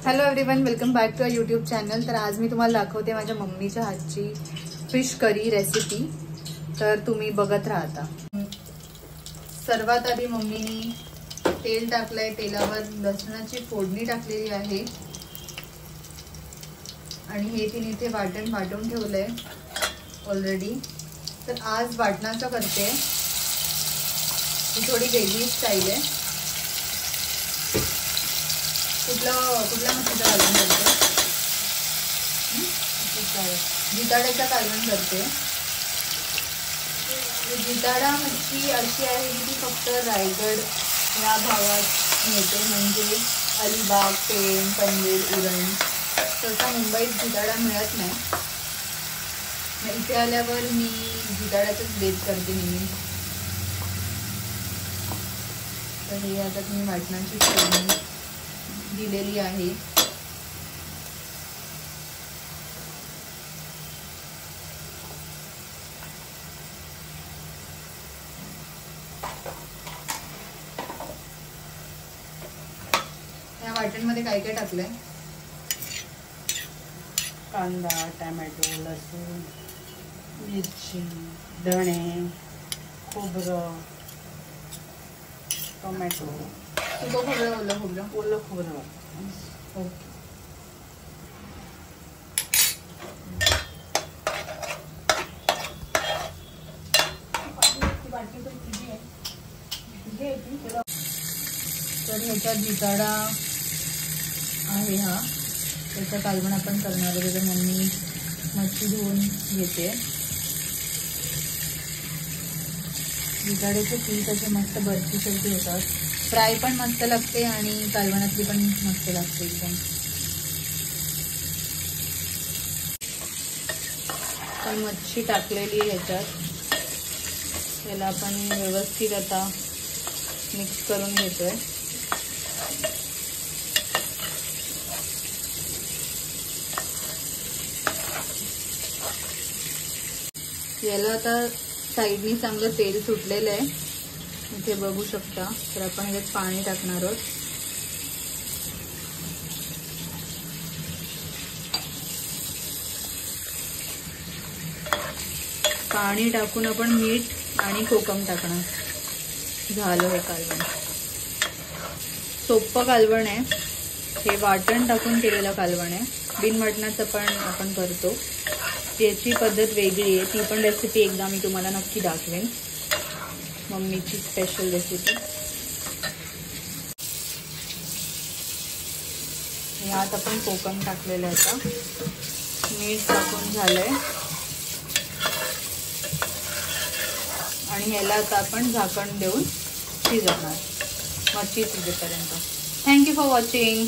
Hello everyone, welcome back to a YouTube channel. तर आज मी तुम्हाला दाखवते माझ्या मम्मीच्या हातची फिश करी रेसिपी। तर तुम्ही बघत राहा। सर्वात आधी मम्मीनी तेल टाकलंय, तेलावर लसणाची फोडणी टाकलेली आहे आणि हे तिने इथे वाटून ठेवलंय ऑलरेडी। तर आज वाटणाचं करते, ही थोडी वेगळी स्टाईल आहे। कुठल्या मच्छीचं कालवण करते? जिताड्याचं कालवण करते। जिताडा मच्छी अशी आहे की ती फक्त रायगड या भागात मिळते, म्हणजे अलिबाग, पेण, पनवेल, उरण। तसा मुंबईत जिताडा मिळत नाही। इथे आल्यावर मी जिताड्याचंच बेत करते नेहमी। तर हे आता तुम्ही वाटणाची फोडणी दिलेली आहे। या वाटणमध्ये काय काय टाकलंय? कांदा, टोमॅटो, लसूण, मिरची, धणे, खोबरं, टोमॅटो, सुकं खोबरं, ओलं खोबरं। ओके। तर ह्याचा जिताडा आहे हा, त्याचा कालवण आपण करणार आहे। त्याचं मम्मी मच्छी धुवून घेते। जिताड्याचे पीस असे मस्त बर्फीसारखे होतात, फ्राय पण मस्त लागते आणि कालवणातली पण मस्त लागते एकदम। पण मच्छी टाकलेली आहे ह्याच्यात, त्याला आपण व्यवस्थित आता मिक्स करून घेतोय। याला आता साईडनी चांगलं तेल सुटलेलं आहे, इथे बघू शकता। तर आपण याच्यात पाणी टाकणार आहोत। पाणी टाकून आपण मीठ आणि कोकम टाकणार। झालं हे कालवण। सोपं कालवण आहे हे, वाटण टाकून केलेलं कालवण आहे। बिन वाटणाचं पण आपण करतो, त्याची पद्धत वेगळी आहे। ती पण रेसिपी एकदा मी तुम्हाला नक्की दाखवेन, मम्मीची स्पेशल रेसिपी। यात आपण कोकम टाकलेलं आहे, आता मीठ टाकून झालंय आणि ह्याला आता आपण झाकण देऊन शिजवणार मच्छी शिजेपर्यंत। Thank you for watching.